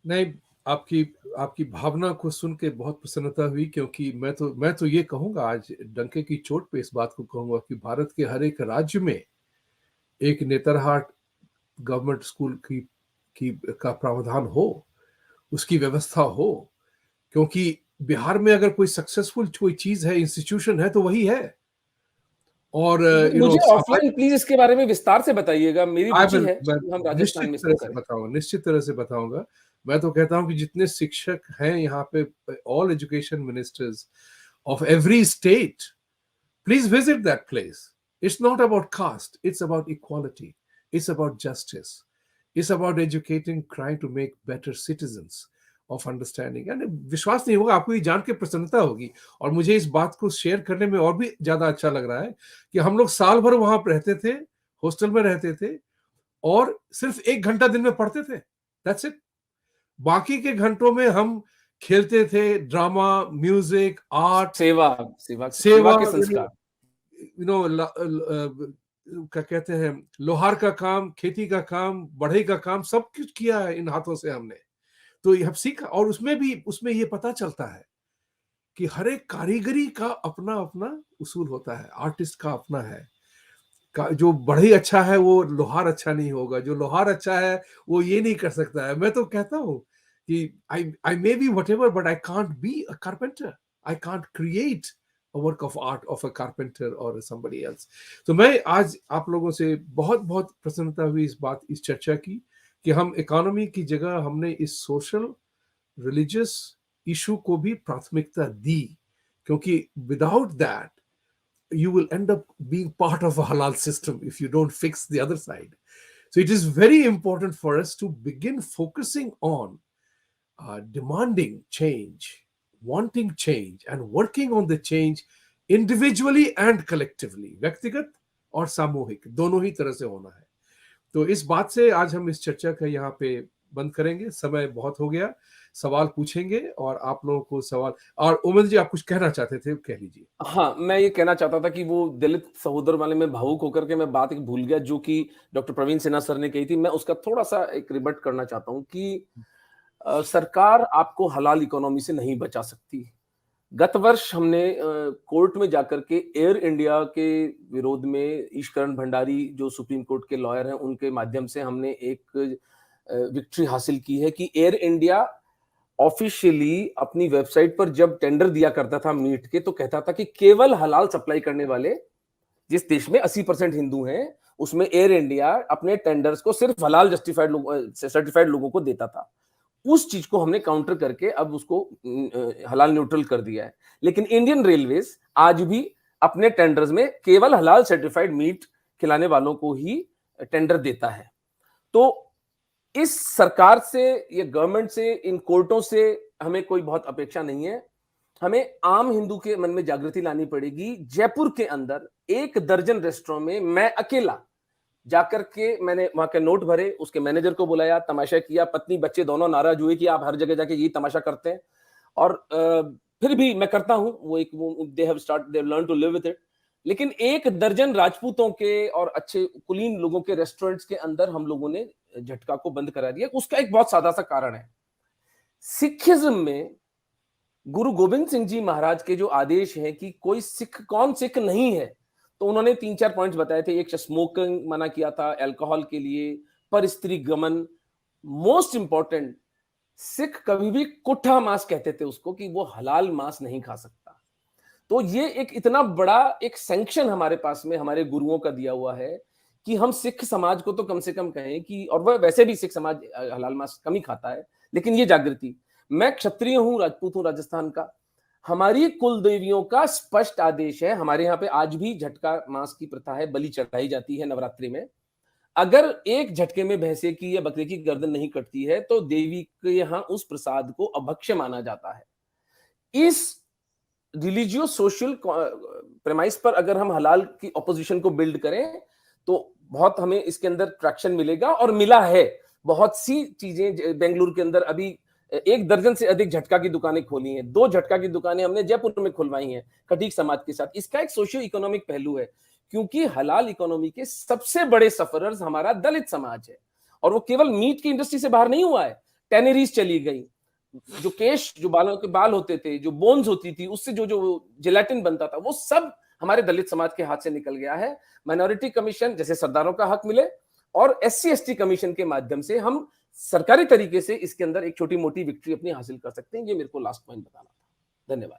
नहीं, आपकी आपकी भावना को सुन के बहुत प्रसन्नता हुई, क्योंकि मैं तो ये कहूंगा, आज डंके की चोट पे इस बात को कहूंगा कि भारत के हर एक राज्य में एक नेतरहाट गवर्नमेंट स्कूल की का प्रावधान हो, उसकी व्यवस्था हो। क्योंकि बिहार में अगर कोई सक्सेसफुल कोई चीज है, इंस्टीट्यूशन है, तो वही है। और मुझे ऑफलाइन प्लीज इसके बारे में विस्तार से बताइएगा, मेरी रुचि है मैं कि हम राजस्थान निश्चित में तरह इसको से करें। बताऊंगा, निश्चित तरह से बताऊंगा। मैं तो कहता हूं कि जितने शिक्षक हैं यहाँ पे, all education ministers of every state, please visit that place. It's not about caste, it's about equality, it's about justice, it's about educating, trying to make better citizens of understanding. And विश्वास नहीं होगा, आपको ये जान के प्रसन्नता होगी, और मुझे इस बात को शेयर करने में और भी ज्यादा अच्छा लग रहा है कि हम लोग साल भर वहां पर रहते थे, हॉस्टल में रहते थे, और सिर्फ 1 घंटा दिन में पढ़ते थे। That's it. बाकी के घंटों में हम खेलते थे, ड्रामा, म्यूजिक, आर्ट, सेवा सेवा सेवा सेवा, के संस्कार। क्या कहते हैं, लोहार का काम, खेती का काम, बढ़ई का काम, सब कुछ किया है इन हाथों से हमने। तो ये हम सीखा, और उसमें ये पता चलता है कि हर एक कारीगरी का अपना अपना उसूल होता है, आर्टिस्ट का अपना है। जो बढ़ई अच्छा है वो लोहार अच्छा नहीं होगा, जो लोहार अच्छा है वो ये नहीं कर सकता है। मैं तो कहता हूँ कि I may be whatever, but I can't be a carpenter, I can't create a work of art of a carpenter or somebody else. तो मैं आज आप लोगों से बहुत बहुत प्रसन्नता हुई इस चर्चा की, कि हम इकोनॉमी की जगह हमने इस सोशल रिलीजियस इशू को भी प्राथमिकता दी, क्योंकि without that you will end up being part of a halal system if you don't fix the other side. So it is very important for us to begin focusing on demanding change, wanting change, and working on the change individually and collectively. व्यक्तिगत और सामूहिक दोनों ही तरह से होना है। तो इस बात से आज हम इस चर्चा का यहाँ पे बंद करेंगे, समय बहुत हो गया। सवाल पूछेंगे और आप लोगों को सवाल, और उमर जी आप कुछ कहना चाहते थे, कह लीजिए। हाँ, मैं ये कहना चाहता था कि वो दलित सहोदर वाले में भावुक होकर के मैं बात एक भूल गया जो कि डॉक्टर प्रवीण सिन्हा सर ने कही थी। मैं उसका थोड़ा-सा एक रिबट करना चाहता हूँ कि सरकार आपको हलाल इकोनॉमी से नहीं बचा सकती। गत वर्ष हमने कोर्ट में जाकर के एयर इंडिया के विरोध में ईशकरण भंडारी जो सुप्रीम कोर्ट के लॉयर हैं, उनके माध्यम से हमने एक विक्ट्री हासिल की है कि एयर इंडिया ऑफिशियली अपनी वेबसाइट पर जब टेंडर दिया करता था मीट के, तो कहता था कि केवल हलाल सप्लाई करने वाले, जिस देश में 80% हिंदू हैं, उसमें एयर इंडिया अपने टेंडर्स को सिर्फ हलाल जस्टिफाइड सर्टिफाइड लोगों को देता था। उस चीज को हमने काउंटर करके अब उसको हलाल न्यूट्रल कर दिया है। लेकिन इंडियन रेलवेज आज भी अपने टेंडर्स में केवल हलाल सर्टिफाइड मीट खिलाने वालों को ही टेंडर देता है। तो इस सरकार से, ये गवर्नमेंट से, इन कोर्टों से हमें कोई बहुत अपेक्षा नहीं है। हमें आम हिंदू के मन में जागृति लानी पड़ेगी। जयपुर के अंदर 1 दर्जन रेस्टोरेंट में मैं अकेला जाकर के मैंने वहां के नोट भरे, उसके मैनेजर को बुलाया, तमाशा किया, पत्नी बच्चे दोनों नाराज हुए कि आप हर जगह जाके यही तमाशा करते हैं। और फिर भी मैं करता हूं, वो एक they have learn to live with it. लेकिन 1 दर्जन राजपूतों के और अच्छे कुलीन लोगों के रेस्टोरेंट्स के अंदर हम लोगों ने झटका को बंद करा दिया। उसका एक बहुत सादा सा कारण है। सिखिज्म में गुरु गोविंद सिंह जी महाराज के जो आदेश हैं कि कोई सिख, कौन सिख नहीं है, तो उन्होंने 3-4 पॉइंट्स बताए थे। एक स्मोकिंग मना किया था, अल्कोहल के लिए, पर स्त्री गमन, मोस्ट इंपॉर्टेंट, सिख कभी भी कुठा मांस कहते थे उसको, कि वो हलाल मांस नहीं खा सकता। तो ये एक इतना बड़ा एक सैंक्शन हमारे पास में हमारे गुरुओं का दिया हुआ है कि हम सिख समाज को तो कम से कम कहें कि, और वह वैसे भी सिख समाज हलाल मांस कम ही खाता है, लेकिन ये जागृति। मैं क्षत्रिय हूं, राजपूत हूं राजस्थान का। हमारी कुल देवियों का स्पष्ट आदेश है, हमारे यहाँ पे आज भी झटका मांस की प्रथा है, बलि चढ़ाई जाती है नवरात्रि में। अगर एक झटके में भैंसे की या बकरे की गर्दन नहीं कटती है तो देवी के यहाँ उस प्रसाद को अभक्ष्य माना जाता है। इस रिलीजियस सोशल प्रेमाइस पर अगर हम हलाल की ऑपोजिशन को बिल्ड करें तो बहुत हमें इसके अंदर ट्रैक्शन मिलेगा, और मिला है। बहुत सी चीजें बेंगलुरु के अंदर अभी 1 दर्जन से अधिक झटका की दुकानें खोली हैं। 2 झटका की दुकानें हमने जयपुर में खुलवाई हैं खटीक समाज के साथ। इसका एक सोशियो इकोनॉमिक पहलू है, क्योंकि हलाल इकोनॉमी के सबसे बड़े सफरर्स हमारा दलित समाज है, और वो केवल मीट की इंडस्ट्री से बाहर नहीं हुआ है। टेनरीज चली गई, जो केश, जो बालों के बाल होते थे, जो बोन्स होती थी, उससे जो जो जिलेटिन बनता था, वो सब हमारे दलित समाज के हाथ से निकल गया है। माइनॉरिटी कमीशन जैसे सरदारों का हक मिले, और SC ST कमीशन के माध्यम से हम सरकारी तरीके से इसके अंदर एक छोटी मोटी विक्ट्री अपनी हासिल कर सकते हैं। ये मेरे को लास्ट पॉइंट बताना था। धन्यवाद।